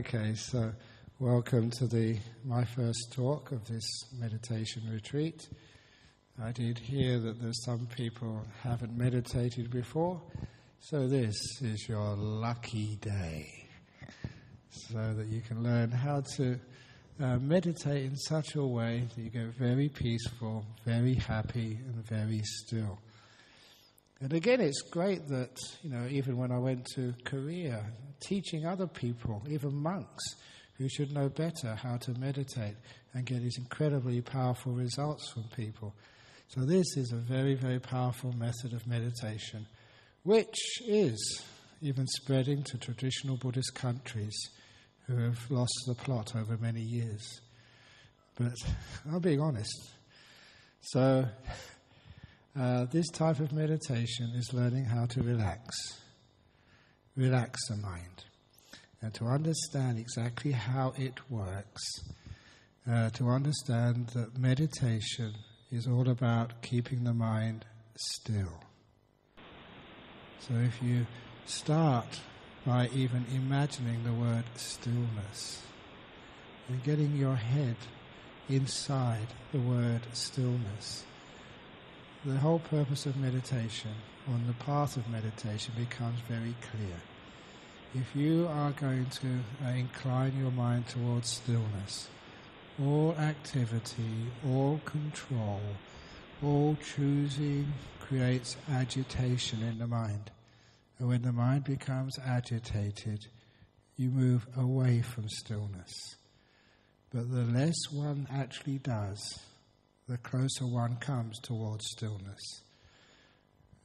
Okay, so welcome to my first talk of this meditation retreat. I did hear that there's some people haven't meditated before, so this is your lucky day, so that you can learn how to meditate in such a way that you get very peaceful, very happy, and very still. And again, it's great that, even when I went to Korea, teaching other people, even monks, who should know better how to meditate and get these incredibly powerful results from people. So this is a very, very powerful method of meditation, which is even spreading to traditional Buddhist countries who have lost the plot over many years. But I'm being honest. So this type of meditation is learning how to relax the mind, and to understand exactly how it works, to understand that meditation is all about keeping the mind still. So if you start by even imagining the word stillness, and getting your head inside the word stillness, the whole purpose of meditation, on the path of meditation, becomes very clear. If you are going to incline your mind towards stillness, all activity, all control, all choosing creates agitation in the mind. And when the mind becomes agitated, you move away from stillness. But the less one actually does, the closer one comes towards stillness.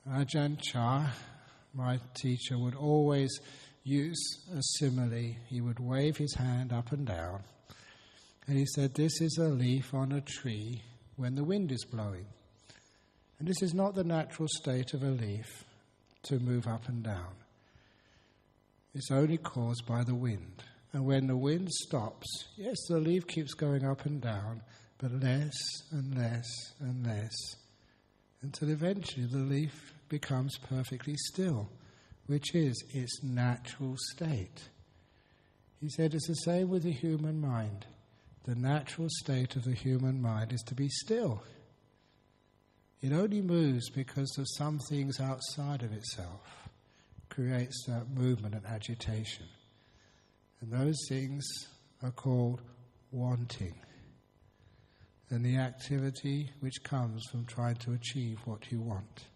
Ajahn Chah, my teacher, would always use a simile. He would wave his hand up and down, and he said, this is a leaf on a tree when the wind is blowing. And this is not the natural state of a leaf to move up and down. It's only caused by the wind. And when the wind stops, yes, the leaf keeps going up and down, but less and less and less, until eventually the leaf becomes perfectly still, which is its natural state. He said it's the same with the human mind. The natural state of the human mind is to be still. It only moves because of some things outside of itself, creates that movement and agitation. And those things are called wanting, and the activity which comes from trying to achieve what you want.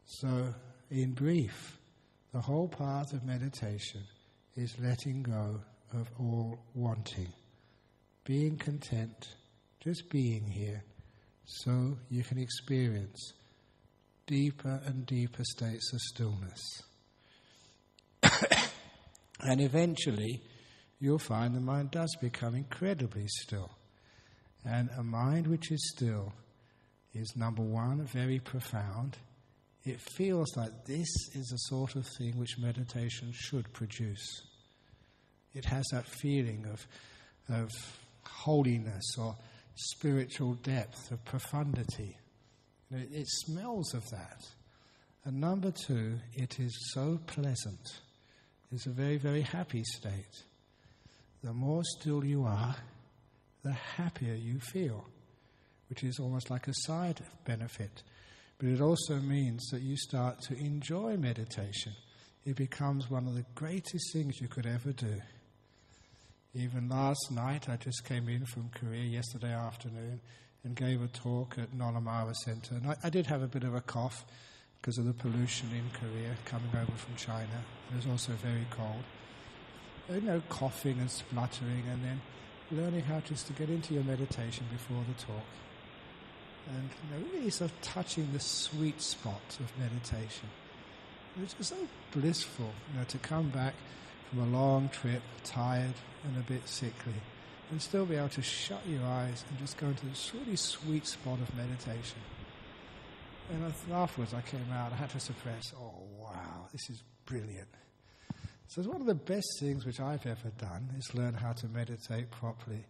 So, in brief, the whole path of meditation is letting go of all wanting, being content, just being here, so you can experience deeper and deeper states of stillness. And eventually, you'll find the mind does become incredibly still. And a mind which is still is, number one, very profound. It feels like this is the sort of thing which meditation should produce. It has that feeling of holiness or spiritual depth, of profundity. It smells of that. And number two, it is so pleasant. It's a very, very happy state. The more still you are, the happier you feel, which is almost like a side benefit. But it also means that you start to enjoy meditation. It becomes one of the greatest things you could ever do. Even last night, I just came in from Korea yesterday afternoon and gave a talk at Nolamawa Center. And I did have a bit of a cough because of the pollution in Korea coming over from China. It was also very cold. Coughing and spluttering, and then learning how just to get into your meditation before the talk. And really sort of touching the sweet spot of meditation. It's just so blissful, to come back from a long trip, tired and a bit sickly, and still be able to shut your eyes and just go into this really sweet spot of meditation. And afterwards I came out, I had to suppress, oh wow, this is brilliant. So it's one of the best things which I've ever done is learn how to meditate properly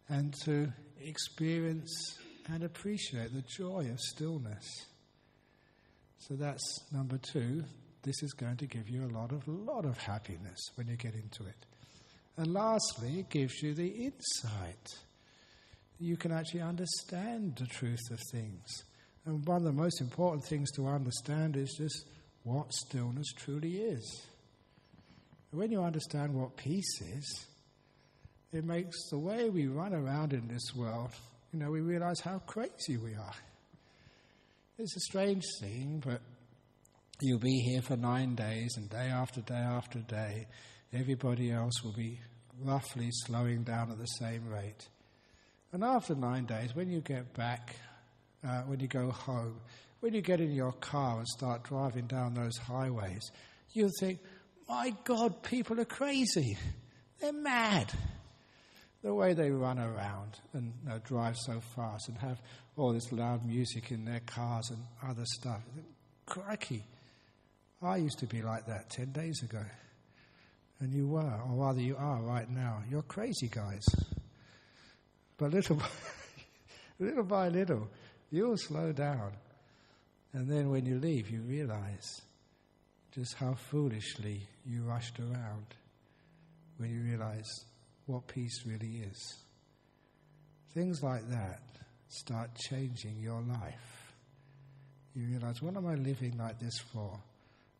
and to experience and appreciate the joy of stillness. So that's number two. This is going to give you a lot of happiness when you get into it. And lastly, it gives you the insight. You can actually understand the truth of things. And one of the most important things to understand is just what stillness truly is. When you understand what peace is, it makes the way we run around in this world, we realize how crazy we are. It's a strange thing, but you'll be here for 9 days, and day after day after day, everybody else will be roughly slowing down at the same rate. And after 9 days, when you get back, when you go home, when you get in your car and start driving down those highways, you'll think, my God, people are crazy. They're mad. The way they run around and drive so fast and have all this loud music in their cars and other stuff. Crikey. I used to be like that 10 days ago. And you were, or rather you are right now. You're crazy guys. But little by little, you'll slow down. And then when you leave, you realize just how foolishly you rushed around when you realize what peace really is. Things like that start changing your life. You realize, what am I living like this for?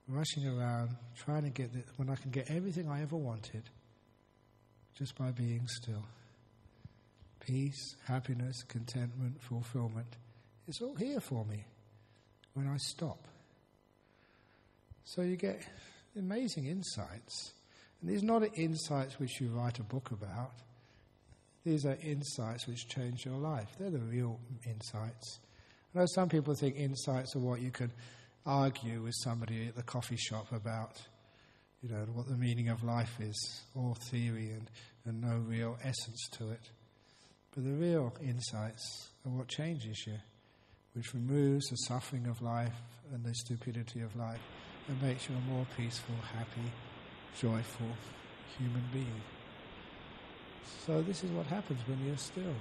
Rushing around, trying to get when I can get everything I ever wanted just by being still. Peace, happiness, contentment, fulfillment. It's all here for me when I stop. So you get amazing insights. And these are not insights which you write a book about. These are insights which change your life. They're the real insights. I know some people think insights are what you can argue with somebody at the coffee shop about, what the meaning of life is, all theory and no real essence to it. But the real insights are what changes you, which removes the suffering of life and the stupidity of life and makes you a more peaceful, happy, joyful human being. So this is what happens when you're still.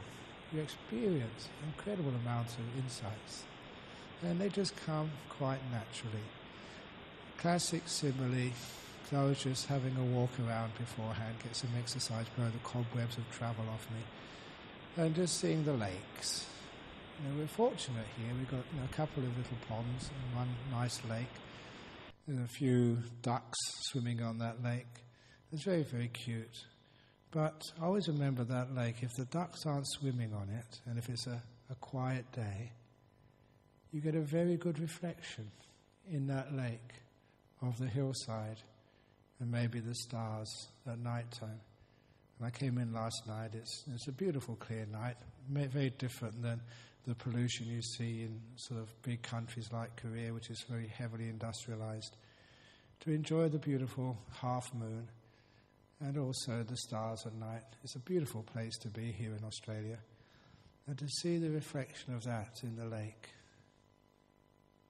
You experience incredible amounts of insights. And they just come quite naturally. Classic simile, I was just having a walk around beforehand, get some exercise, blow the cobwebs of travel off me, and just seeing the lakes. We're fortunate here. We've got a couple of little ponds and one nice lake. There's a few ducks swimming on that lake. It's very, very cute. But I always remember that lake, if the ducks aren't swimming on it, and if it's a quiet day, you get a very good reflection in that lake of the hillside and maybe the stars at night time. And I came in last night. It's a beautiful, clear night, very different than the pollution you see in sort of big countries like Korea, which is very heavily industrialized. To enjoy the beautiful half moon and also the stars at night. It's a beautiful place to be here in Australia. And to see the reflection of that in the lake.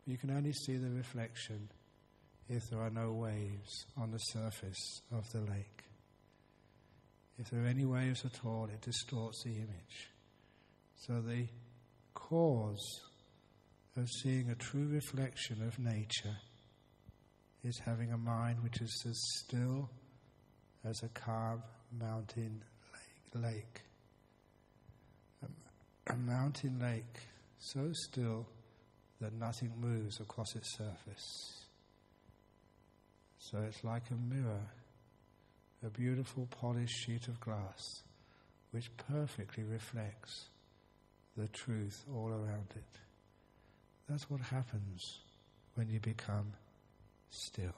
You can only see the reflection if there are no waves on the surface of the lake. If there are any waves at all, it distorts the image. So the cause of seeing a true reflection of nature is having a mind which is as still as a calm mountain lake. A mountain lake so still that nothing moves across its surface. So it's like a mirror, a beautiful polished sheet of glass which perfectly reflects the truth all around it. That's what happens when you become still.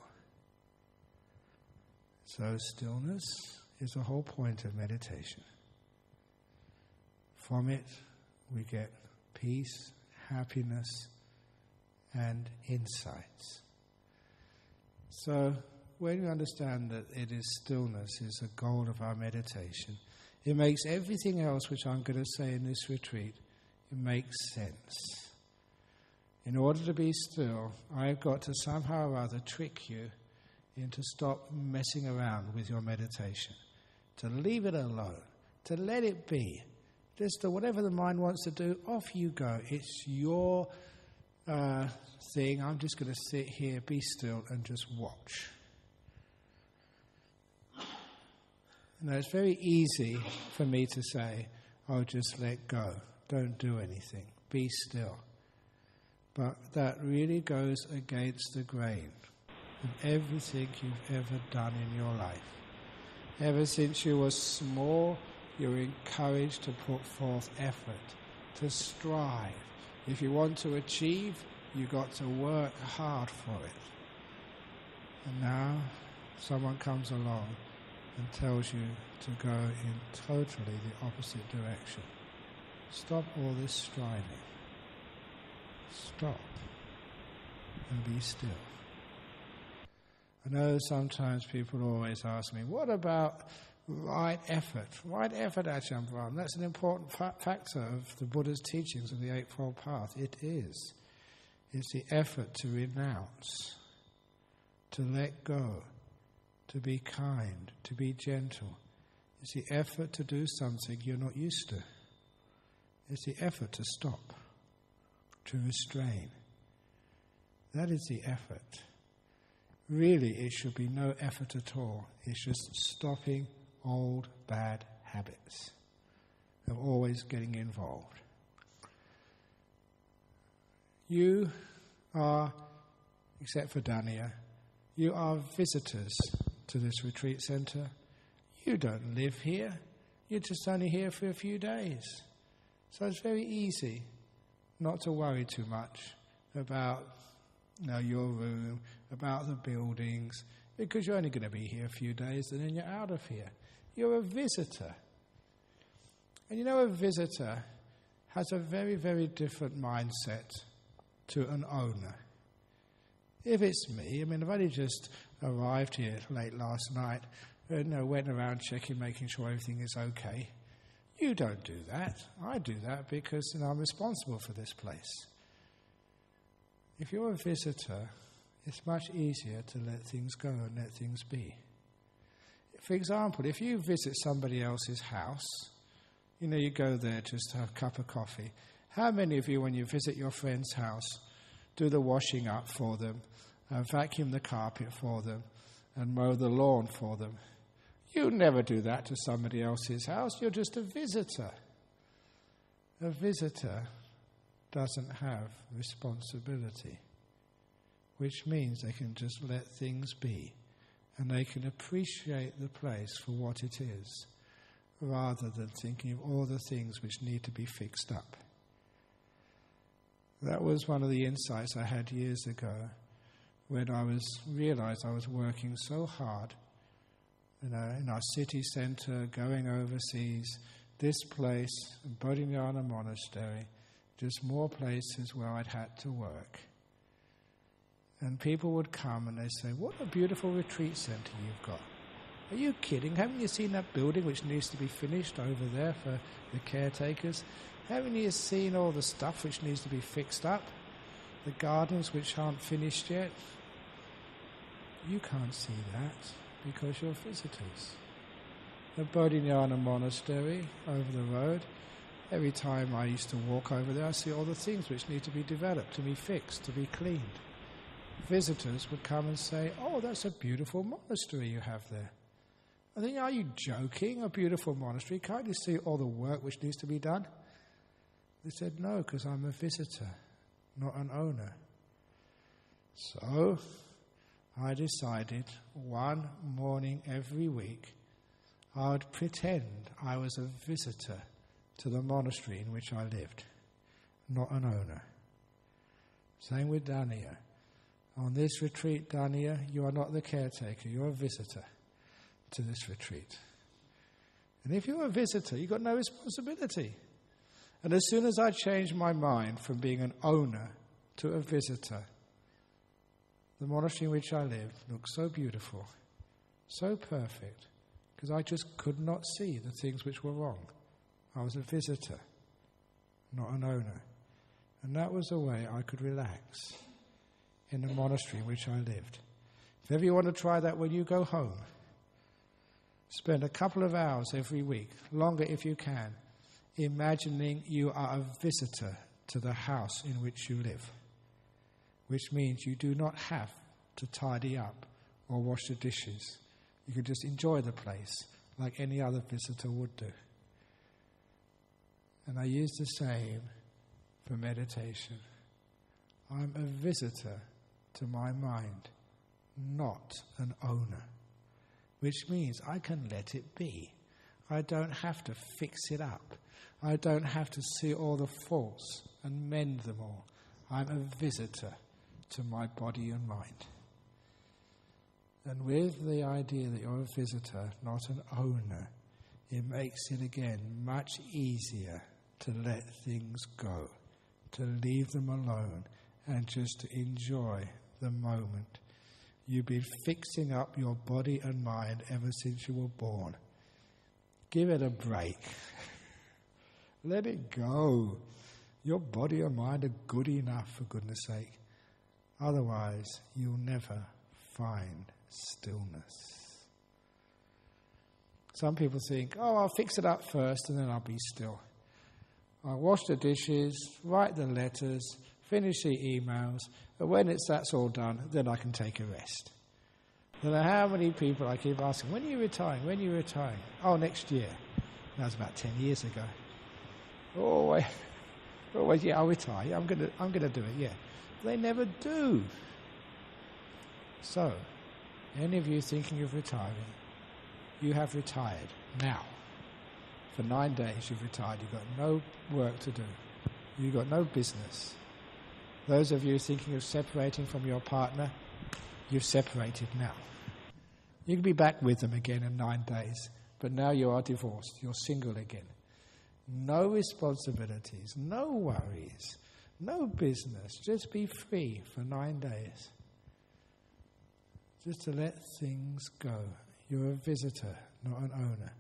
So stillness is the whole point of meditation. From it we get peace, happiness, and insights. So when we understand that it is stillness is the goal of our meditation, it makes everything else which I'm going to say in this retreat, it makes sense. In order to be still, I've got to somehow or other trick you into stop messing around with your meditation, to leave it alone, to let it be. Just whatever the mind wants to do, off you go. It's your thing. I'm just going to sit here, be still, and just watch. it's very easy for me to say, oh, just let go, don't do anything, be still. But that really goes against the grain of everything you've ever done in your life. Ever since you were small, you were encouraged to put forth effort, to strive. If you want to achieve, you got to work hard for it. And now someone comes along and tells you to go in totally the opposite direction. Stop all this striving. Stop and be still. I know sometimes people always ask me, what about right effort? Right effort, Ajhan Brahm. That's an important factor of the Buddha's teachings of the Eightfold Path. It is. It's the effort to renounce, to let go, to be kind, to be gentle. It's the effort to do something you're not used to. It's the effort to stop, to restrain. That is the effort. Really, it should be no effort at all. It's just stopping old bad habits of always getting involved. You are, except for Dania, you are visitors to this retreat centre. You don't live here. You're just only here for a few days. So it's very easy not to worry too much about your room, about the buildings, because you're only going to be here a few days and then you're out of here. You're a visitor. And a visitor has a very, very different mindset to an owner. If it's me, I've only just arrived here late last night, went around checking, making sure everything is okay. You don't do that. I do that because I'm responsible for this place. If you're a visitor, it's much easier to let things go and let things be. For example, if you visit somebody else's house, you go there just to have a cup of coffee. How many of you, when you visit your friend's house, do the washing up for them, vacuum the carpet for them, and mow the lawn for them? You never do that to somebody else's house. You're just a visitor. A visitor doesn't have responsibility, which means they can just let things be and they can appreciate the place for what it is rather than thinking of all the things which need to be fixed up. That was one of the insights I had years ago when I realized I was working so hard in our city centre, going overseas, this place, Bodhinyana Monastery, just more places where I'd had to work. And people would come and they'd say, what a beautiful retreat centre you've got. Are you kidding? Haven't you seen that building which needs to be finished over there for the caretakers? Haven't you seen all the stuff which needs to be fixed up? The gardens which aren't finished yet? You can't see that because you're visitors. The Bodhinyana Monastery over the road, every time I used to walk over there, I see all the things which need to be developed, to be fixed, to be cleaned. Visitors would come and say, oh, that's a beautiful monastery you have there. I think, are you joking? A beautiful monastery? Can't you see all the work which needs to be done? They said, no, because I'm a visitor, not an owner. So I decided one morning every week I would pretend I was a visitor to the monastery in which I lived, not an owner. Same with Dania. On this retreat, Dania, you are not the caretaker, you're a visitor to this retreat. And if you're a visitor, you've got no responsibility. And as soon as I changed my mind from being an owner to a visitor, the monastery in which I lived looked so beautiful, so perfect, because I just could not see the things which were wrong. I was a visitor, not an owner. And that was a way I could relax in the monastery in which I lived. If ever you want to try that when you go home, spend a couple of hours every week, longer if you can, imagining you are a visitor to the house in which you live, which means you do not have to tidy up or wash the dishes. You can just enjoy the place like any other visitor would do. And I use the same for meditation. I'm a visitor to my mind, not an owner, which means I can let it be. I don't have to fix it up. I don't have to see all the faults and mend them all. I'm a visitor to my body and mind. And with the idea that you're a visitor, not an owner, it makes it again much easier to let things go, to leave them alone, and just to enjoy the moment. You've been fixing up your body and mind ever since you were born. Give it a break. Let it go. Your body and mind are good enough, for goodness sake. Otherwise, you'll never find stillness. Some people think, I'll fix it up first and then I'll be still. I'll wash the dishes, write the letters, finish the emails, and when that's all done, then I can take a rest. No matter how many people I keep asking, when are you retiring? When are you retiring? Oh, next year. That was about 10 years ago. Always, yeah, I'll retire. Yeah, I'm gonna do it, yeah. They never do. So, any of you thinking of retiring, you have retired now. For 9 days you've retired. You've got no work to do. You've got no business. Those of you thinking of separating from your partner, you've separated now. You can be back with them again in 9 days, but now you are divorced. You're single again. No responsibilities, no worries, no business. Just be free for 9 days. Just to let things go. You're a visitor, not an owner.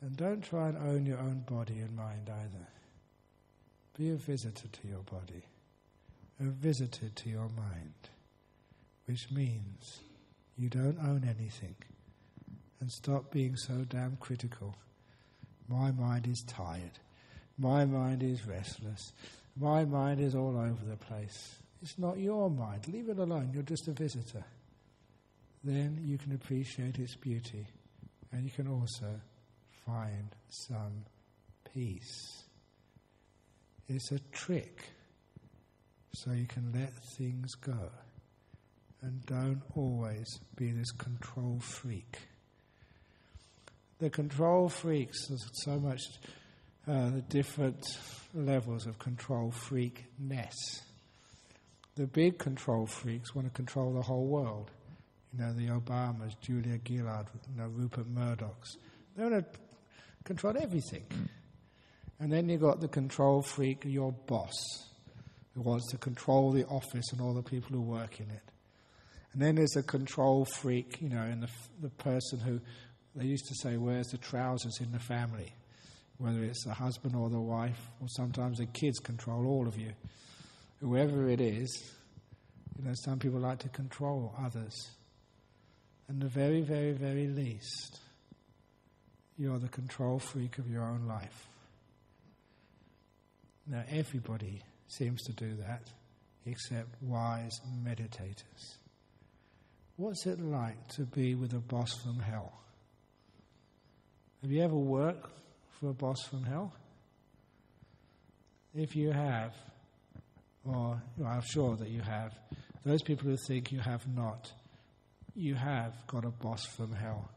And don't try and own your own body and mind either. Be a visitor to your body, a visitor to your mind, which means you don't own anything. And stop being so damn critical. My mind is tired. My mind is restless. My mind is all over the place. It's not your mind. Leave it alone. You're just a visitor. Then you can appreciate its beauty, and you can also find some peace. It's a trick so you can let things go and don't always be this control freak. The control freaks, there's so much the different levels of control freakness. The big control freaks want to control the whole world. You know, the Obamas, Julia Gillard, Rupert Murdochs. They want to control everything. And then you've got the control freak, your boss, who wants to control the office and all the people who work in it. And then there's a control freak, and the person who, they used to say, wears the trousers in the family, whether it's the husband or the wife, or sometimes the kids control all of you. Whoever it is, some people like to control others. And the very, very, very least, you're the control freak of your own life. Now, everybody seems to do that, except wise meditators. What's it like to be with a boss from hell? Have you ever worked for a boss from hell? If you have, or I'm sure that you have, those people who think you have not, you have got a boss from hell.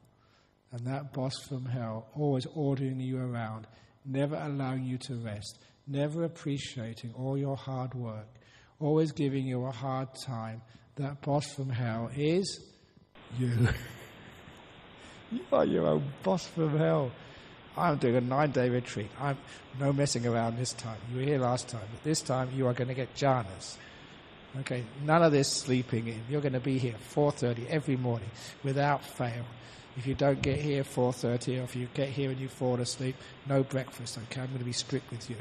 And that boss from hell always ordering you around, never allowing you to rest, never appreciating all your hard work, always giving you a hard time. That boss from hell is you. You are your own boss from hell. I'm doing a 9-day retreat. I'm no messing around this time. You were here last time, but this time you are going to get jhanas. Okay, none of this sleeping in. You're going to be here 4:30 every morning without fail. If you don't get here 4:30, or if you get here and you fall asleep, no breakfast. Okay, I'm going to be strict with you.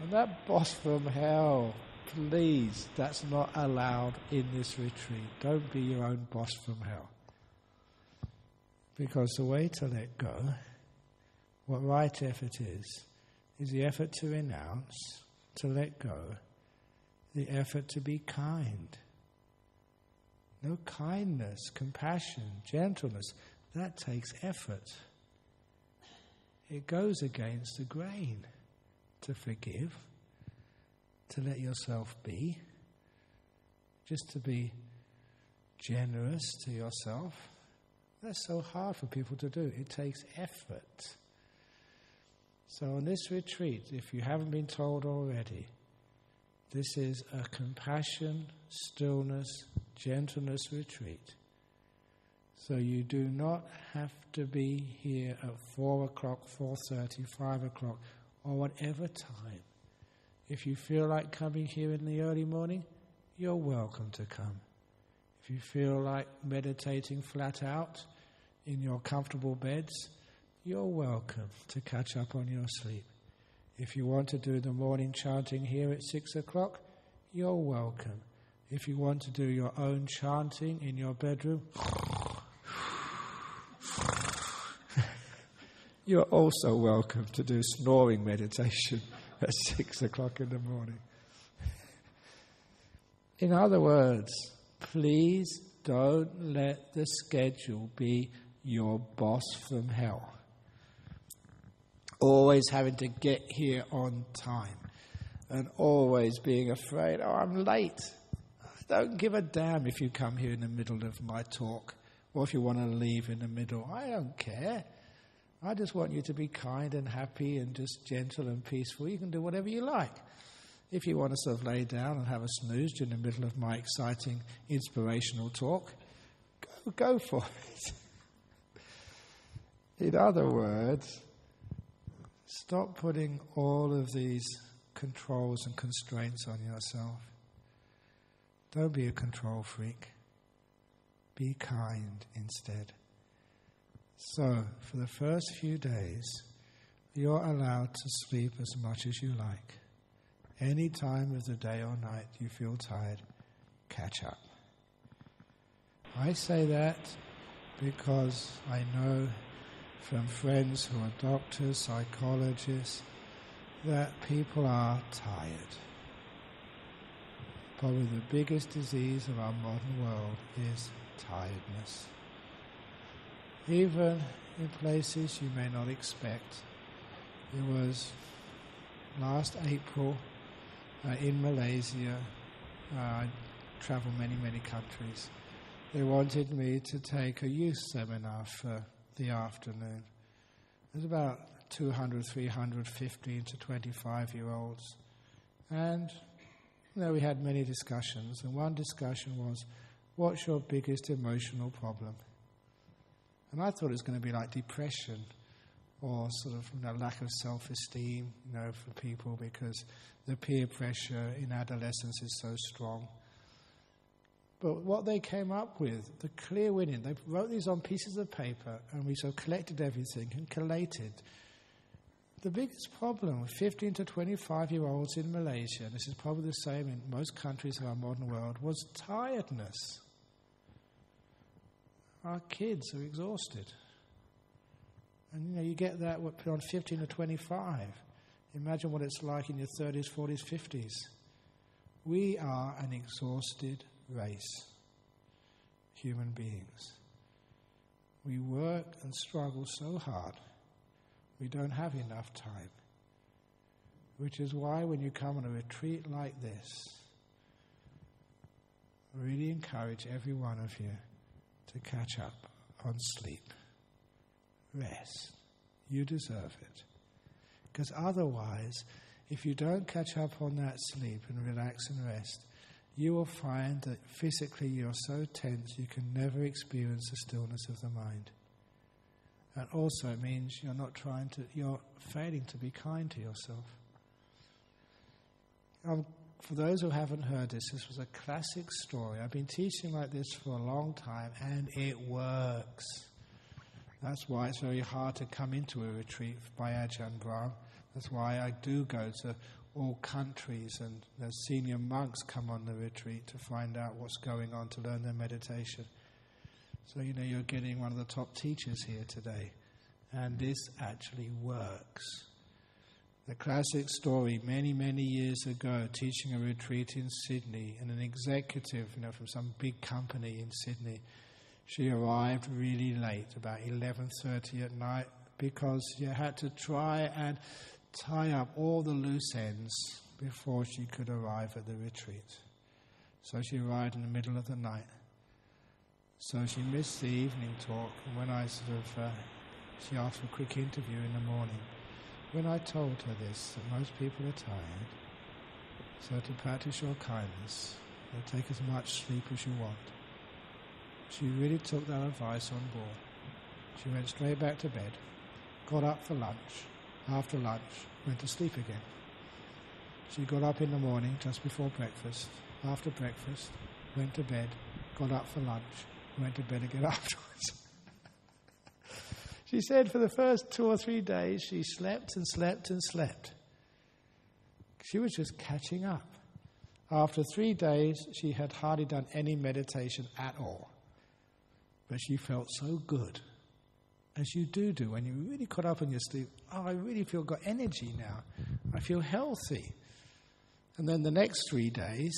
And that boss from hell, please, that's not allowed in this retreat. Don't be your own boss from hell. Because the way to let go, what right effort is the effort to renounce, to let go, the effort to be kind. no kindness, compassion, gentleness. That takes effort. It goes against the grain to forgive, to let yourself be, just to be generous to yourself. That's so hard for people to do. It takes effort. So on this retreat, if you haven't been told already, this is a compassion, stillness, gentleness retreat. So you do not have to be here at 4 o'clock, 4:30, 5 o'clock, or whatever time. If you feel like coming here in the early morning, you're welcome to come. If you feel like meditating flat out in your comfortable beds, you're welcome to catch up on your sleep. If you want to do the morning chanting here at 6 o'clock, you're welcome. If you want to do your own chanting in your bedroom, you're also welcome to do snoring meditation at 6 o'clock in the morning. In other words, please don't let the schedule be your boss from hell. Always having to get here on time and always being afraid, I'm late. I don't give a damn if you come here in the middle of my talk or if you want to leave in the middle. I don't care. I just want you to be kind and happy and just gentle and peaceful. You can do whatever you like. If you want to sort of lay down and have a snooze in the middle of my exciting, inspirational talk, go for it. In other words, stop putting all of these controls and constraints on yourself. Don't be a control freak. Be kind instead. So, for the first few days, you're allowed to sleep as much as you like. Any time of the day or night you feel tired, catch up. I say that because I know from friends who are doctors, psychologists, that people are tired. Probably the biggest disease of our modern world is tiredness. Even in places you may not expect. It was last April in Malaysia. I travel many countries. They wanted me to take a youth seminar for the afternoon. There's about 200, 300, 15 to 25-year-olds. And we had many discussions. And one discussion was, what's your biggest emotional problem? And I thought it was going to be like depression or sort of lack of self-esteem, for people because the peer pressure in adolescence is so strong. But what they came up with, the clear winning, they wrote these on pieces of paper and we sort of collected everything and collated. The biggest problem with 15 to 25-year-olds in Malaysia, and this is probably the same in most countries of our modern world, was tiredness. Our kids are exhausted. And you get that on 15 to 25. Imagine what it's like in your 30s, 40s, 50s. We are an exhausted race, human beings. We work and struggle so hard, we don't have enough time. Which is why when you come on a retreat like this, I really encourage every one of you to catch up on sleep. Rest. You deserve it. Because otherwise, if you don't catch up on that sleep and relax and rest, you will find that physically you're so tense you can never experience the stillness of the mind. And also it means you're failing to be kind to yourself. For those who haven't heard this was a classic story. I've been teaching like this for a long time and it works. That's why it's very hard to come into a retreat by Ajhan Brahm. That's why I do go to all countries and the senior monks come on the retreat to find out what's going on, to learn their meditation. So, you're getting one of the top teachers here today. And this actually works. The classic story, many, many years ago, teaching a retreat in Sydney, and an executive, from some big company in Sydney, she arrived really late, about 11:30 at night, because you had to try and tie up all the loose ends before she could arrive at the retreat. So she arrived in the middle of the night. So she missed the evening talk, and when I she asked for a quick interview in the morning. When I told her this, that most people are tired, so to practice your kindness, you'll take as much sleep as you want. She really took that advice on board. She went straight back to bed, got up for lunch. After lunch, went to sleep again. She got up in the morning just before breakfast. After breakfast, went to bed, got up for lunch, went to bed again afterwards. She said for the first 2 or 3 days, she slept and slept and slept. She was just catching up. After 3 days, she had hardly done any meditation at all. But she felt so good, as you do when you really caught up on your sleep. Oh, I really feel got energy now. I feel healthy. And then the next 3 days,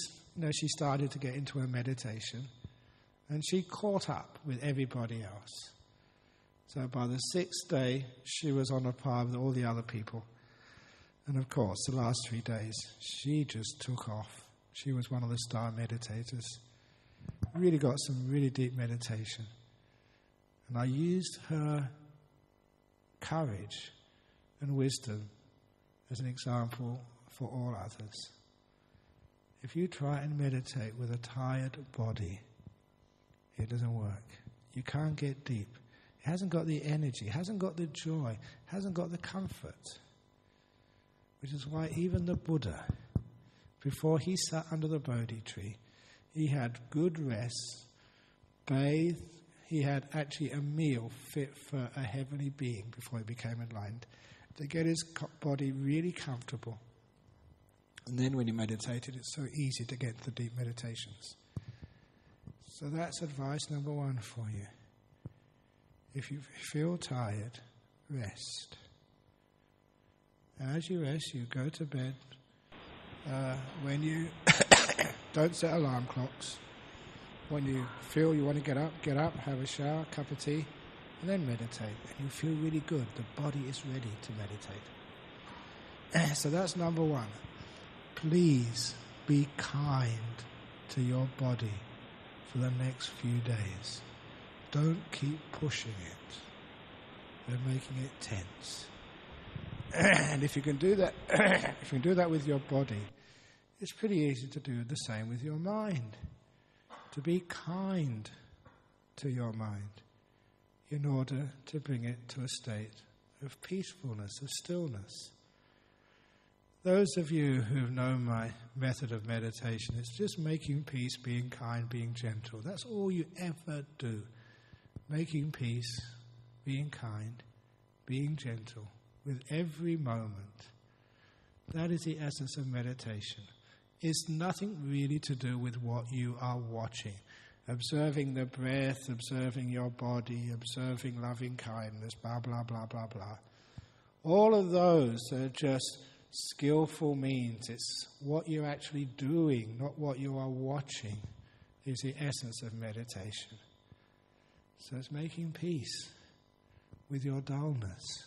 she started to get into her meditation, and she caught up with everybody else. So by the 6th day, she was on a par with all the other people. And of course, the last 3 days, she just took off. She was one of the star meditators. Really got some really deep meditation. And I used her courage and wisdom as an example for all others. If you try and meditate with a tired body, it doesn't work. You can't get deep. It hasn't got the energy, it hasn't got the joy, it hasn't got the comfort. Which is why even the Buddha, before he sat under the Bodhi tree, he had good rest, bathed, he had actually a meal fit for a heavenly being before he became enlightened, to get his body really comfortable. And then when he meditated, it's so easy to get into deep meditations. So that's advice number 1 for you. If you feel tired, rest. As you rest, you go to bed. When you don't set alarm clocks. When you feel you want to get up, have a shower, cup of tea, and then meditate. And you feel really good. The body is ready to meditate. So that's number 1. Please be kind to your body for the next few days. Don't keep pushing it. They're making it tense. And if you can do that, with your body, it's pretty easy to do the same with your mind. To be kind to your mind in order to bring it to a state of peacefulness, of stillness. Those of you who've known my method of meditation, it's just making peace, being kind, being gentle. That's all you ever do. Making peace, being kind, being gentle with every moment. That is the essence of meditation. It's nothing really to do with what you are watching. Observing the breath, observing your body, observing loving kindness, blah, blah, blah, blah, blah. All of those are just skillful means. It's what you're actually doing, not what you are watching, is the essence of meditation. So it's making peace with your dullness,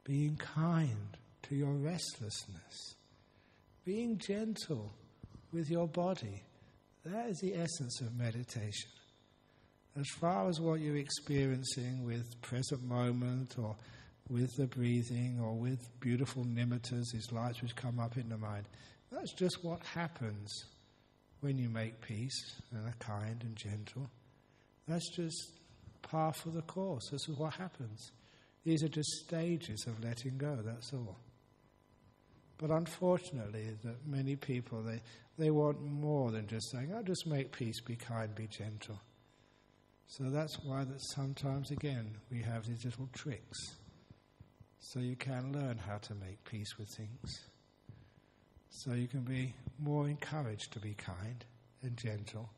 being kind to your restlessness, being gentle with your body. That is the essence of meditation. As far as what you're experiencing with present moment or with the breathing or with beautiful nimittas, these lights which come up in the mind, that's just what happens when you make peace and are kind and gentle. That's just par for the course. This is what happens. These are just stages of letting go, that's all. But unfortunately, that many people, they want more than just saying, "I'll just make peace, be kind, be gentle." So that's why that sometimes, again, we have these little tricks. So you can learn how to make peace with things. So you can be more encouraged to be kind and gentle.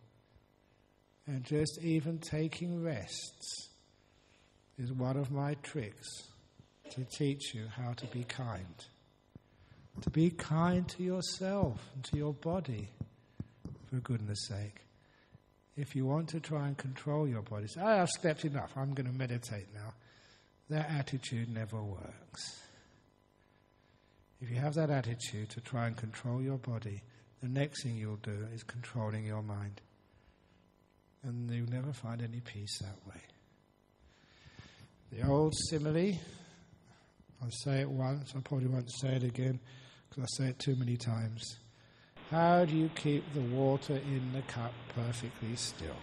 And just even taking rests is one of my tricks to teach you how to be kind To be kind to yourself and to your body, for goodness sake. If you want to try and control your body, say, I've slept enough, I'm going to meditate now. That attitude never works. If you have that attitude to try and control your body, the next thing you'll do is controlling your mind. And you'll never find any peace that way. The old simile, I'll say it once, I probably won't say it again because I say it too many times. How do you keep the water in the cup perfectly still?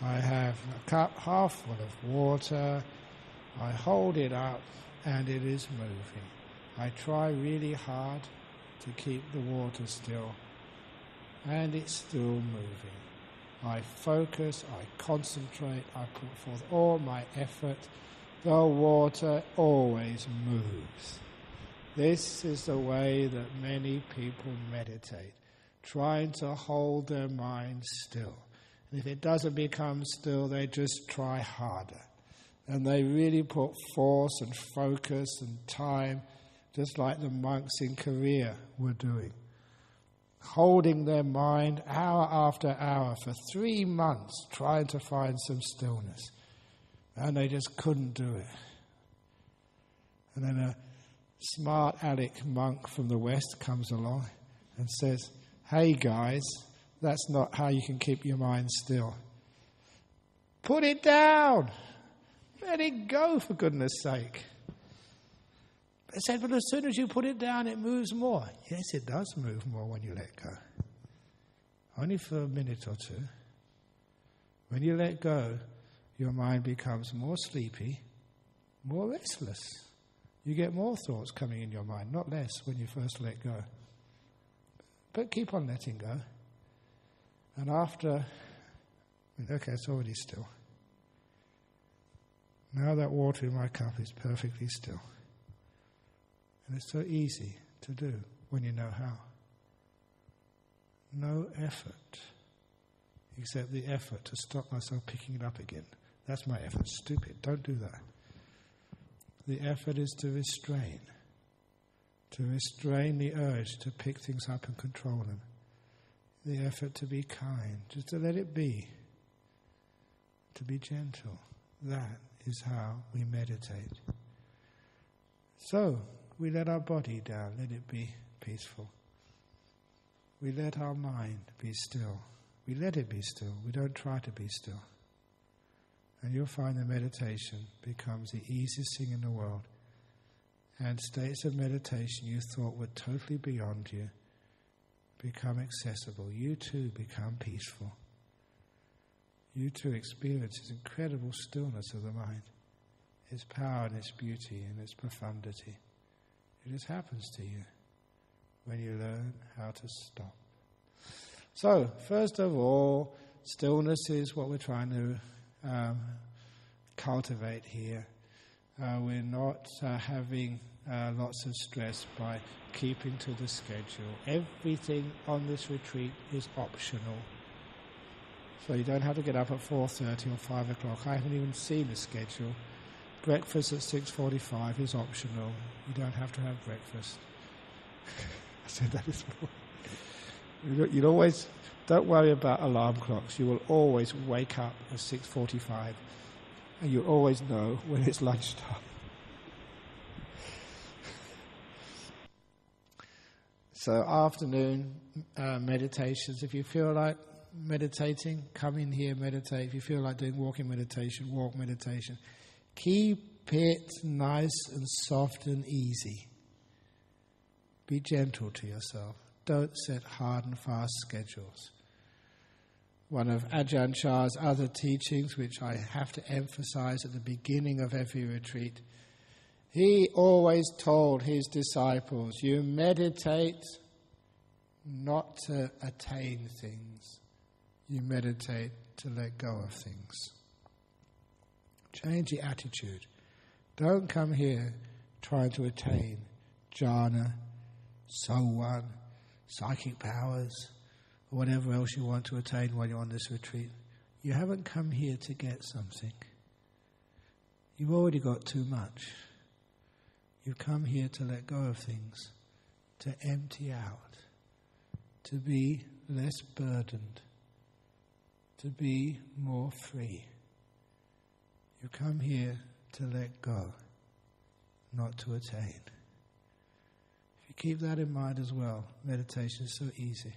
I have a cup half full of water, I hold it up and it is moving. I try really hard to keep the water still and it's still moving. I focus, I concentrate, I put forth all my effort. The water always moves. This is the way that many people meditate, trying to hold their mind still. And if it doesn't become still, they just try harder. And they really put force and focus and time, just like the monks in Korea were doing. Holding their mind hour after hour for 3 months, trying to find some stillness. And they just couldn't do it. And then a smart aleck monk from the West comes along and says, hey guys, that's not how you can keep your mind still. Put it down. Let it go, for goodness sake. They said, but as soon as you put it down, it moves more. Yes, it does move more when you let go. Only for a minute or two. When you let go, your mind becomes more sleepy, more restless. You get more thoughts coming in your mind, not less when you first let go. But keep on letting go. And after, okay, it's already still. Now that water in my cup is perfectly still. And it's so easy to do when you know how. No effort, except the effort to stop myself picking it up again. That's my effort. Stupid. Don't do that. The effort is to restrain the urge to pick things up and control them. The effort to be kind, just to let it be, to be gentle. That is how we meditate. So, we let our body down, let it be peaceful. We let our mind be still. We let it be still. We don't try to be still. And you'll find the meditation becomes the easiest thing in the world. And states of meditation you thought were totally beyond you become accessible. You too become peaceful. You too experience this incredible stillness of the mind, its power and its beauty and its profundity. It just happens to you when you learn how to stop. So, first of all, stillness is what we're trying to cultivate here. We're not having lots of stress by keeping to the schedule. Everything on this retreat is optional. So you don't have to get up at 4:30 or 5 o'clock. I haven't even seen the schedule. Breakfast at 6:45 is optional. You don't have to have breakfast. I said that this morning. You'd always, don't worry about alarm clocks. You will always wake up at 6:45 and you always know when it's lunchtime. So afternoon meditations, if you feel like meditating, come in here, meditate. If you feel like doing walking meditation, walk meditation. Keep it nice and soft and easy. Be gentle to yourself. Don't set hard and fast schedules. One of Ajahn Chah's other teachings, which I have to emphasize at the beginning of every retreat, he always told his disciples, you meditate not to attain things. You meditate to let go of things. Change the attitude. Don't come here trying to attain jhana, sowan, psychic powers, or whatever else you want to attain while you're on this retreat. You haven't come here to get something. You've already got too much. You come here to let go of things, to empty out, to be less burdened, to be more free. You come here to let go, not to attain. If you keep that in mind as well, meditation is so easy.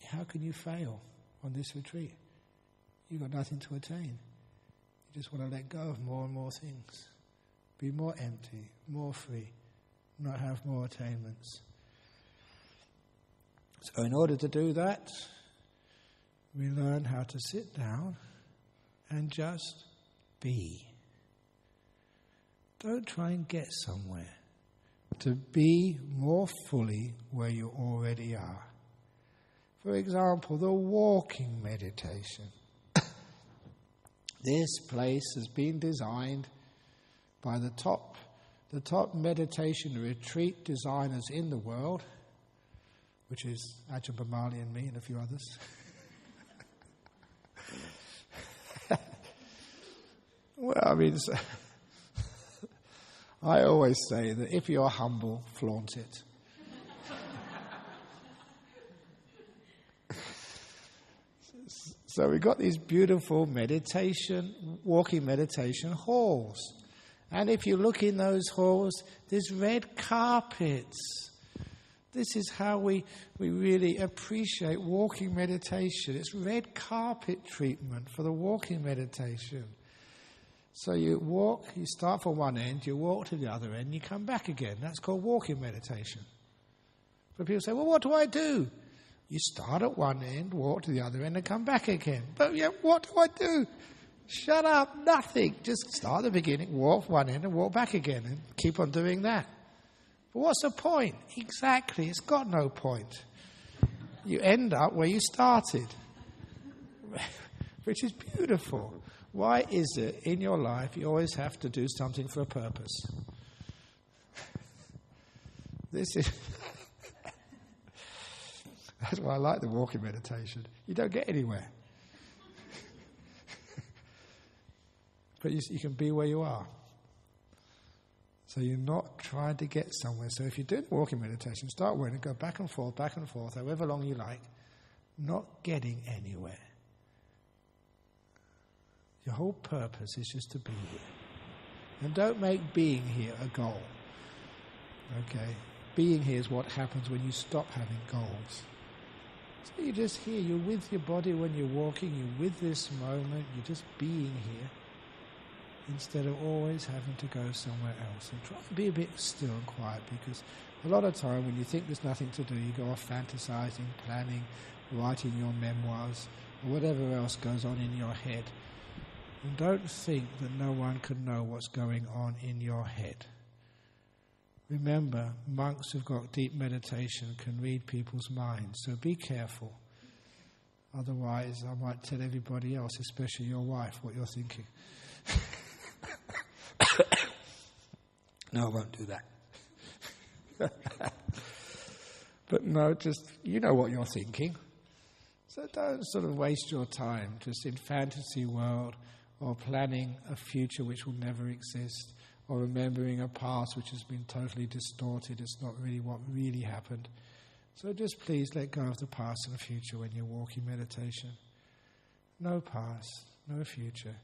How can you fail on this retreat? You've got nothing to attain. You just want to let go of more and more things. Be more empty, more free, not have more attainments. So in order to do that, we learn how to sit down and just be. Don't try and get somewhere. To be more fully where you already are. For example, the walking meditation. This place has been designed by the top meditation retreat designers in the world, which is Ajhan Brahm and me and a few others. Well, I mean, I always say that if you're humble, flaunt it. So we've got these beautiful walking meditation halls. And if you look in those halls, there's red carpets. This is how we really appreciate walking meditation. It's red carpet treatment for the walking meditation. So you walk, you start from one end, you walk to the other end, you come back again. That's called walking meditation. But people say, well, what do I do? You start at one end, walk to the other end, and come back again. But yeah, what do I do? Shut up, nothing. Just start at the beginning, walk one end, and walk back again, and keep on doing that. But what's the point? Exactly, it's got no point. You end up where you started, which is beautiful. Why is it in your life you always have to do something for a purpose? This is... That's why I like the walking meditation. You don't get anywhere. But you can be where you are. So you're not trying to get somewhere. So if you're doing walking meditation, start with it, go back and forth, however long you like, not getting anywhere. Your whole purpose is just to be here. And don't make being here a goal. Okay? Being here is what happens when you stop having goals. So you're just here, you're with your body when you're walking, you're with this moment, you're just being here, instead of always having to go somewhere else. And try to be a bit still and quiet, because a lot of time when you think there's nothing to do, you go off fantasizing, planning, writing your memoirs, or whatever else goes on in your head. And don't think that no one can know what's going on in your head. Remember, monks who've got deep meditation can read people's minds, so be careful. Otherwise, I might tell everybody else, especially your wife, what you're thinking. No, I won't do that. But no, just, you know what you're thinking. So don't sort of waste your time just in fantasy world, or planning a future which will never exist, or remembering a past which has been totally distorted. It's not really what really happened. So just please let go of the past and the future when you're walking meditation. No past, no future.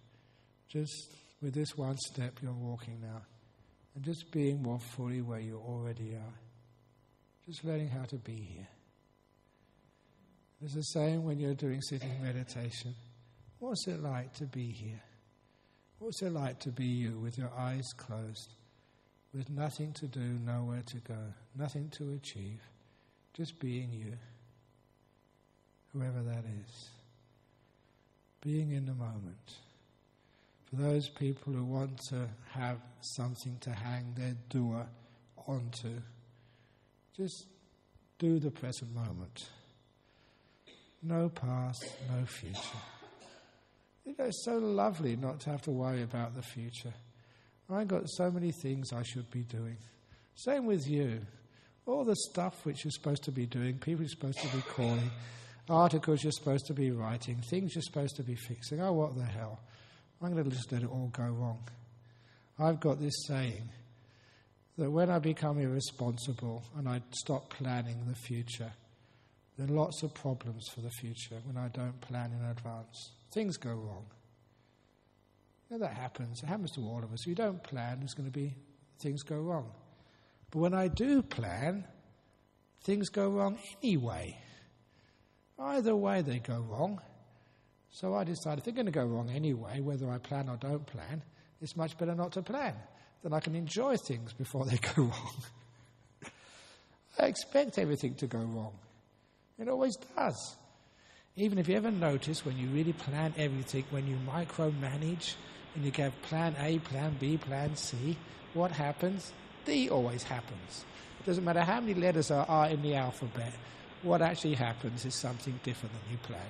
Just with this one step you're walking now. And just being more fully where you already are. Just learning how to be here. There's the same when you're doing sitting meditation. What's it like to be here? What's it like to be you with your eyes closed, with nothing to do, nowhere to go, nothing to achieve, just being you, whoever that is, being in the moment. For those people who want to have something to hang their doer onto, just do the present moment. No past, no future. You know, it's so lovely not to have to worry about the future. I've got so many things I should be doing. Same with you. All the stuff which you're supposed to be doing, people you're supposed to be calling, articles you're supposed to be writing, things you're supposed to be fixing. Oh, what the hell. I'm going to just let it all go wrong. I've got this saying, that when I become irresponsible and I stop planning the future, there are lots of problems for the future when I don't plan in advance. Things go wrong. That happens. It happens to all of us. If you don't plan, there's going to be things go wrong. But when I do plan, things go wrong anyway. Either way, they go wrong. So I decided if they're going to go wrong anyway, whether I plan or don't plan, it's much better not to plan. Then I can enjoy things before they go wrong. I expect everything to go wrong. It always does. Even if you ever notice when you really plan everything, when you micromanage and you get plan A, plan B, plan C, what happens? D always happens. It doesn't matter how many letters there are in the alphabet. What actually happens is something different than you plan.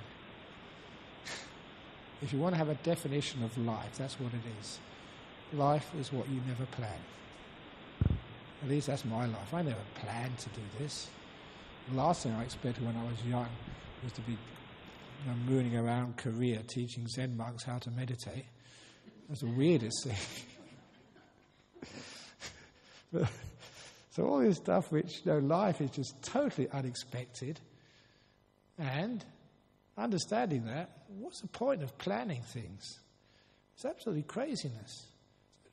If you want to have a definition of life, that's what it is. Life is what you never plan. At least that's my life. I never planned to do this. The last thing I expected when I was young was to be mooning around Korea teaching Zen monks how to meditate. That's the weirdest thing. So all this stuff which, life is just totally unexpected. And understanding that, what's the point of planning things? It's absolutely craziness.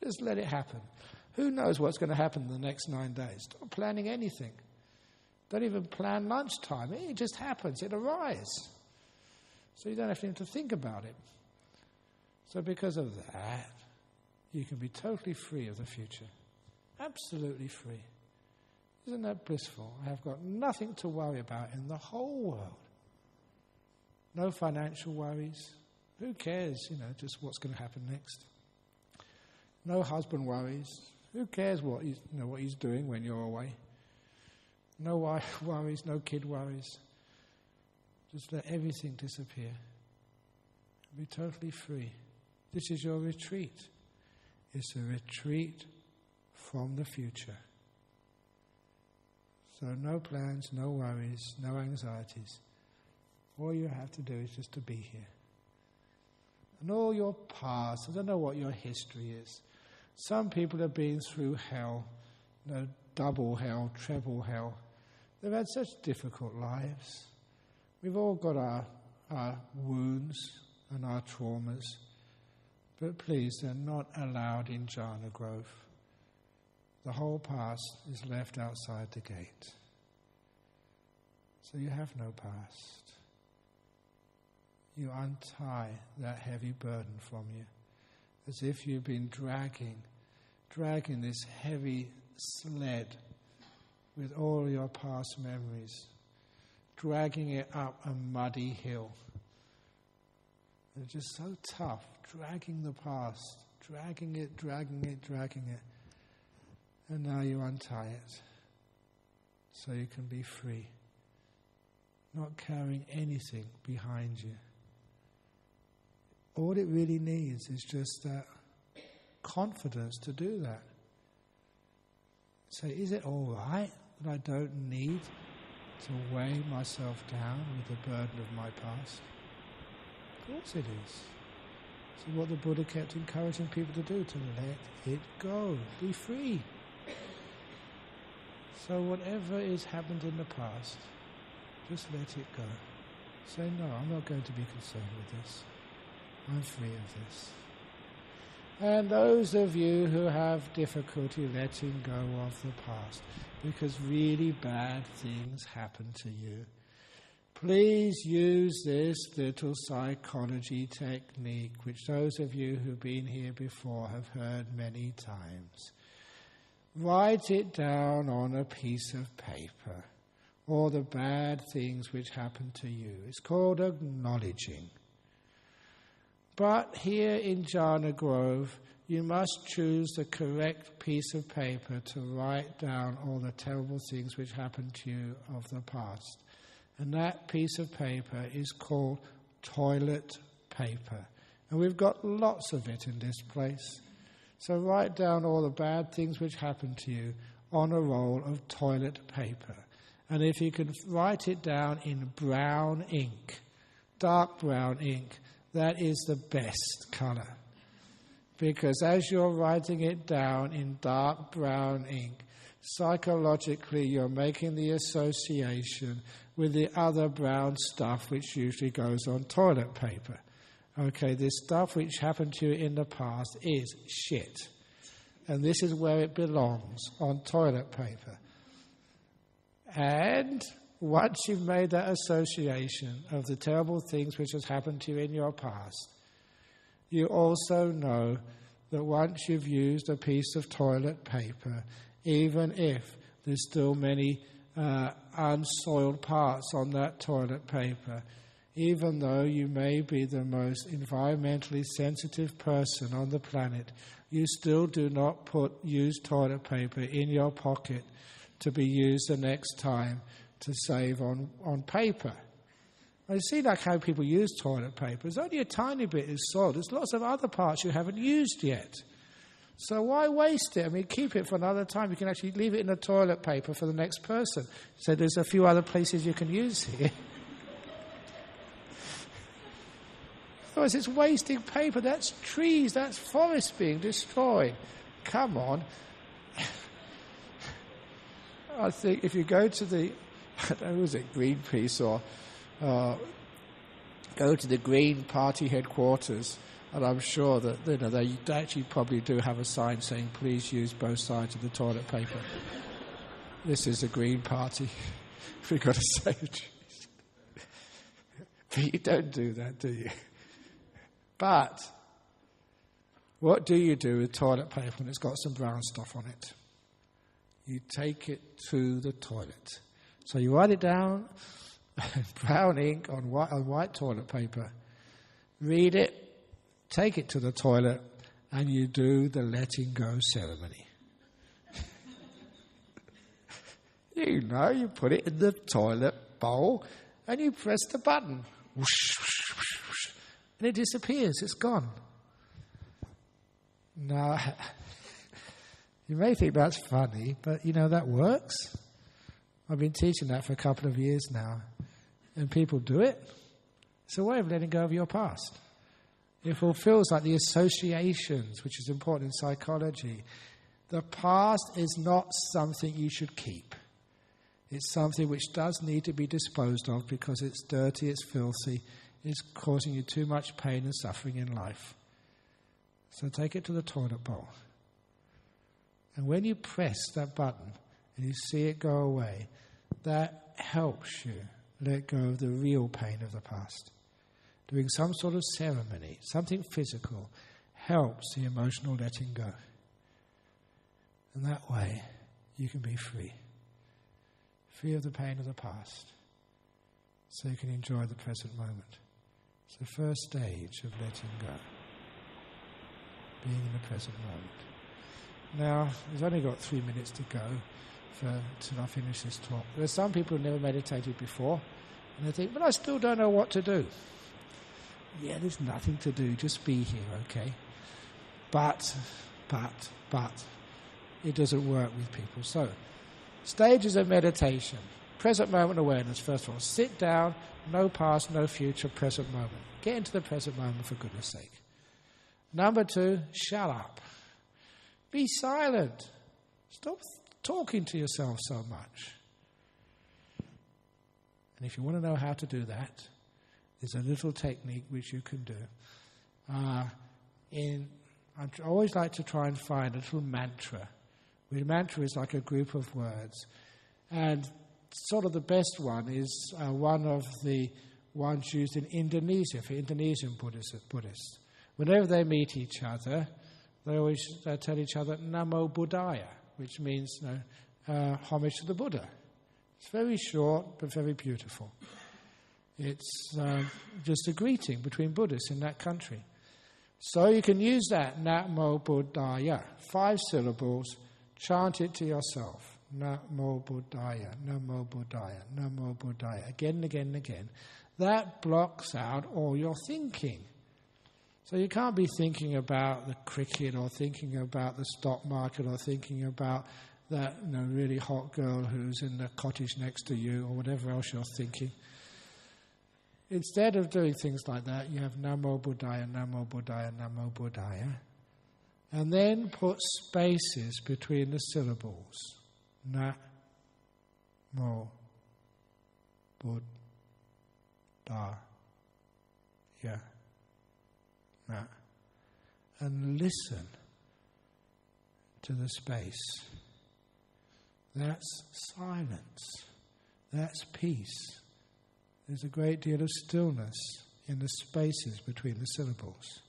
Just let it happen. Who knows what's going to happen in the next 9 days? Stop planning anything. Don't even plan lunchtime. It just happens. It arrives. So you don't have to think about it. So because of that, you can be totally free of the future. Absolutely free. Isn't that blissful? I have got nothing to worry about in the whole world. No financial worries. Who cares, just what's going to happen next? No husband worries. Who cares what he's doing when you're away? No wife worries, no kid worries. Just let everything disappear. Be totally free. This is your retreat. It's a retreat from the future. So no plans, no worries, no anxieties. All you have to do is just to be here. And all your past, I don't know what your history is. Some people have been through hell, double hell, treble hell. They've had such difficult lives. We've all got our wounds and our traumas. But please, they're not allowed in Jhana Grove. The whole past is left outside the gate. So you have no past. You untie that heavy burden from you, as if you've been dragging this heavy sled with all your past memories, dragging it up a muddy hill. It's just so tough, dragging the past, dragging it. And now you untie it, so you can be free, not carrying anything behind you. All it really needs is just that confidence to do that. Say, is it all right that I don't need to weigh myself down with the burden of my past? Of course it is. So what the Buddha kept encouraging people to do, to let it go, be free. So whatever has happened in the past, just let it go. Say, no, I'm not going to be concerned with this. I'm free of this. And those of you who have difficulty letting go of the past, because really bad things happen to you, please use this little psychology technique, which those of you who've been here before have heard many times. Write it down on a piece of paper, all the bad things which happen to you. It's called acknowledging. But here in Jhana Grove, you must choose the correct piece of paper to write down all the terrible things which happened to you of the past. And that piece of paper is called toilet paper. And we've got lots of it in this place. So write down all the bad things which happened to you on a roll of toilet paper. And if you can write it down in brown ink, dark brown ink, that is the best colour. Because as you're writing it down in dark brown ink, psychologically you're making the association with the other brown stuff which usually goes on toilet paper. Okay, this stuff which happened to you in the past is shit. And this is where it belongs, on toilet paper. And once you've made that association of the terrible things which has happened to you in your past, you also know that once you've used a piece of toilet paper, even if there's still many unsoiled parts on that toilet paper, even though you may be the most environmentally sensitive person on the planet, you still do not put used toilet paper in your pocket to be used the next time to save on paper. I see like how people use toilet paper. There's only a tiny bit is soiled. There's lots of other parts you haven't used yet. So why waste it? I mean, keep it for another time. You can actually leave it in the toilet paper for the next person. So there's a few other places you can use here. Otherwise, it's wasting paper. That's trees. That's forests being destroyed. Come on. I think if you go to the, I don't know, was it Greenpeace or go to the Green Party headquarters, and I'm sure that they actually probably do have a sign saying, please use both sides of the toilet paper. This is the Green Party. We've got to save trees. But you don't do that, do you? But what do you do with toilet paper when it's got some brown stuff on it? You take it to the toilet. So you write it down, brown ink on white toilet paper, read it, take it to the toilet, and you do the letting go ceremony. You put it in the toilet bowl, and you press the button. Whoosh, whoosh, whoosh, whoosh, and it disappears. It's gone. Now, you may think that's funny, but that works. I've been teaching that for a couple of years now, and people do it. It's a way of letting go of your past. It fulfills like the associations, which is important in psychology. The past is not something you should keep. It's something which does need to be disposed of because it's dirty, it's filthy, it's causing you too much pain and suffering in life. So take it to the toilet bowl. And when you press that button and you see it go away, that helps you let go of the real pain of the past. Doing some sort of ceremony, something physical, helps the emotional letting go. And that way, you can be free. Free of the pain of the past. So you can enjoy the present moment. It's the first stage of letting go. Being in the present moment. Now, we've only got 3 minutes to go till I finish this talk. There are some people who've never meditated before, and they think, but I still don't know what to do. Yeah, there's nothing to do, just be here, okay? But, it doesn't work with people. So, stages of meditation. Present moment awareness, first of all. Sit down, no past, no future, present moment. Get into the present moment, for goodness sake. Number 2, shut up. Be silent. Stop talking to yourself so much. And if you want to know how to do that, there's a little technique which you can do. I always like to try and find a little mantra. The mantra is like a group of words. And sort of the best one is one of the ones used in Indonesia for Indonesian Buddhists. Whenever they meet each other, they always tell each other, Namo Buddhaya, which means homage to the Buddha. It's very short, but very beautiful. It's just a greeting between Buddhists in that country. So you can use that, Namo Buddhaya, 5 syllables, chant it to yourself. Namo Buddhaya, Namo Buddhaya, Namo Buddhaya, again and again and again. That blocks out all your thinking. So you can't be thinking about the cricket or thinking about the stock market or thinking about that really hot girl who's in the cottage next to you or whatever else you're thinking. Instead of doing things like that, you have Namo Buddhaya, Namo Buddhaya, Namo Buddhaya. And then put spaces between the syllables. Na, mo, bud, da, ya, na. And listen to the space. That's silence. That's peace. There's a great deal of stillness in the spaces between the syllables.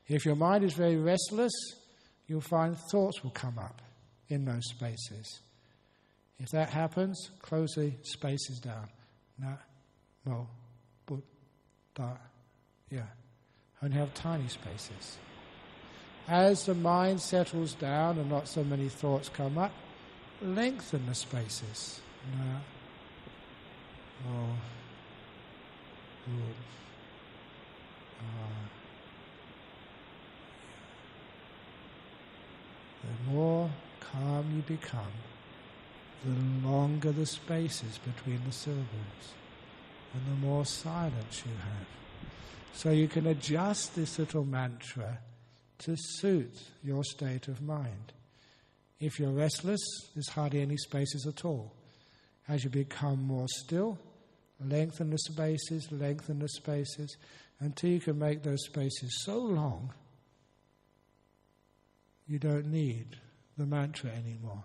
If your mind is very restless, you'll find thoughts will come up in those spaces. If that happens, close the spaces down. Na, mo, bud, da, ya. Only have tiny spaces. As the mind settles down and not so many thoughts come up, lengthen the spaces. Na, mo, bud, da. The more calm you become, the longer the spaces between the syllables, and the more silence you have. So you can adjust this little mantra to suit your state of mind. If you're restless, there's hardly any spaces at all. As you become more still, lengthen the spaces, until you can make those spaces so long you don't need the mantra anymore.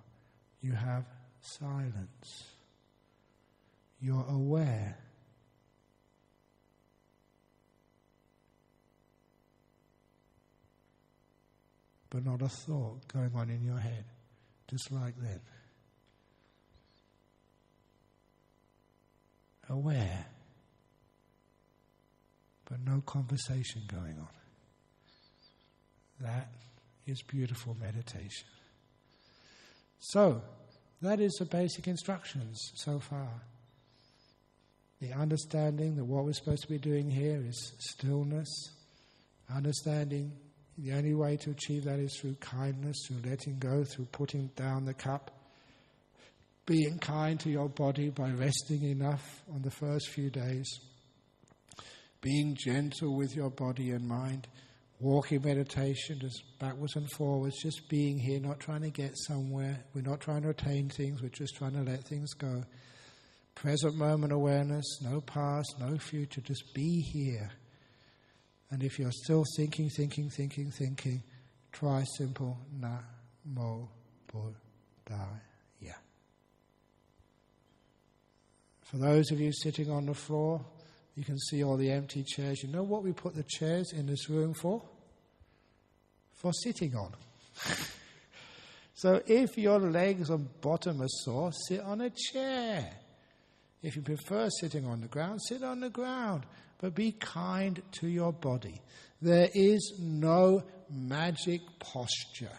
You have silence. You're aware. But not a thought going on in your head, just like that. Aware, but no conversation going on. That is beautiful meditation. So, that is the basic instructions so far. The understanding that what we're supposed to be doing here is stillness. Understanding the only way to achieve that is through kindness, through letting go, through putting down the cup. Being kind to your body by resting enough on the first few days. Being gentle with your body and mind. Walking meditation, just backwards and forwards, just being here, not trying to get somewhere. We're not trying to attain things, we're just trying to let things go. Present moment awareness, no past, no future, just be here. And if you're still thinking, try simple Na, Mo, Bud, Da, Ya. For those of you sitting on the floor, you can see all the empty chairs. You know what we put the chairs in this room for? For sitting on. So if your legs and bottom are sore, sit on a chair. If you prefer sitting on the ground, sit on the ground. But be kind to your body. There is no magic posture.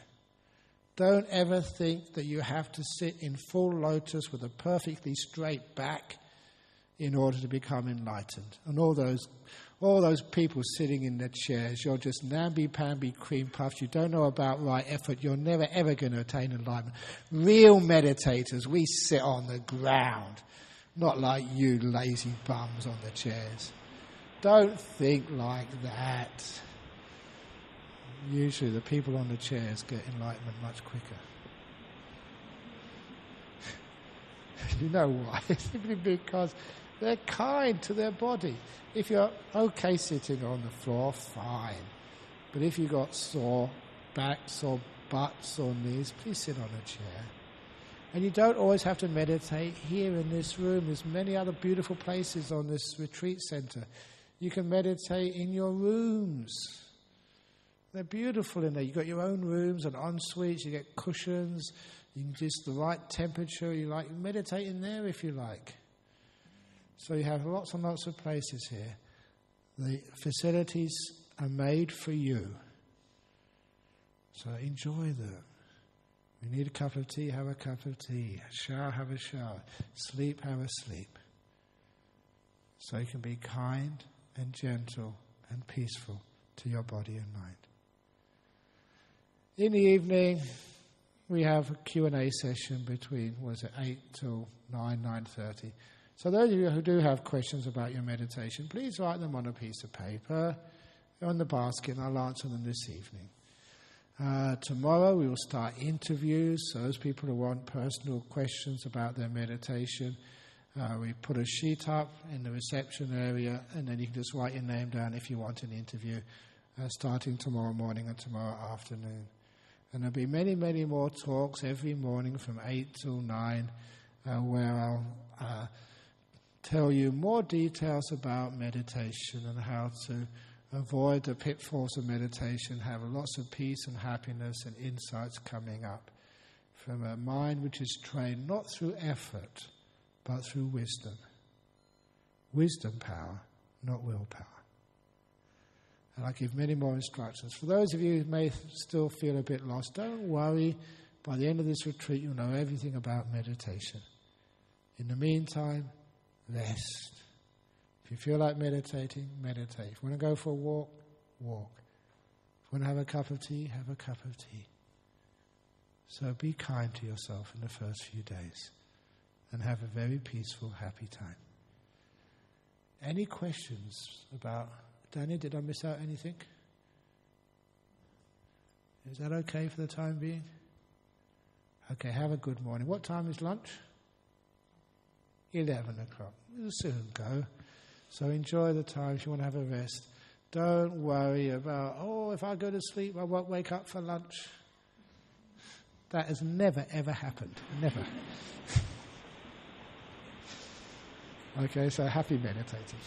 Don't ever think that you have to sit in full lotus with a perfectly straight back in order to become enlightened. And all those people sitting in their chairs, you're just namby-pamby cream puffs. You don't know about right effort. You're never, ever going to attain enlightenment. Real meditators, we sit on the ground, not like you lazy bums on the chairs. Don't think like that. Usually the people on the chairs get enlightenment much quicker. You know why? Simply because they're kind to their body. If you're okay sitting on the floor, fine. But if you've got sore backs or butts or knees, please sit on a chair. And you don't always have to meditate here in this room. There's many other beautiful places on this retreat center. You can meditate in your rooms. They're beautiful in there. You've got your own rooms and en-suites. You get cushions. You can just the right temperature you like. Meditate in there if you like. So you have lots and lots of places here. The facilities are made for you. So enjoy them. You need a cup of tea, have a cup of tea. Shower, have a shower. Sleep, have a sleep. So you can be kind and gentle and peaceful to your body and mind. In the evening, we have a Q&A session between, 8 till 9:30. So those of you who do have questions about your meditation, please write them on a piece of paper, on the basket, and I'll answer them this evening. Tomorrow we will start interviews, so those people who want personal questions about their meditation, we put a sheet up in the reception area, and then you can just write your name down if you want an interview, starting tomorrow morning and tomorrow afternoon. And there'll be many, many more talks every morning from 8 till 9, where I'll tell you more details about meditation and how to avoid the pitfalls of meditation, have lots of peace and happiness and insights coming up from a mind which is trained not through effort, but through wisdom. Wisdom power, not willpower. And I give many more instructions. For those of you who may still feel a bit lost, don't worry. By the end of this retreat, you'll know everything about meditation. In the meantime, rest. If you feel like meditating, meditate. If you want to go for a walk, walk. If you want to have a cup of tea, have a cup of tea. So be kind to yourself in the first few days and have a very peaceful, happy time. Any questions about... Danny, did I miss out anything? Is that okay for the time being? Okay, have a good morning. What time is lunch? 11 o'clock. We'll soon go. So enjoy the time if you want to have a rest. Don't worry about, if I go to sleep, I won't wake up for lunch. That has never, ever happened. Never. Okay, so happy meditating.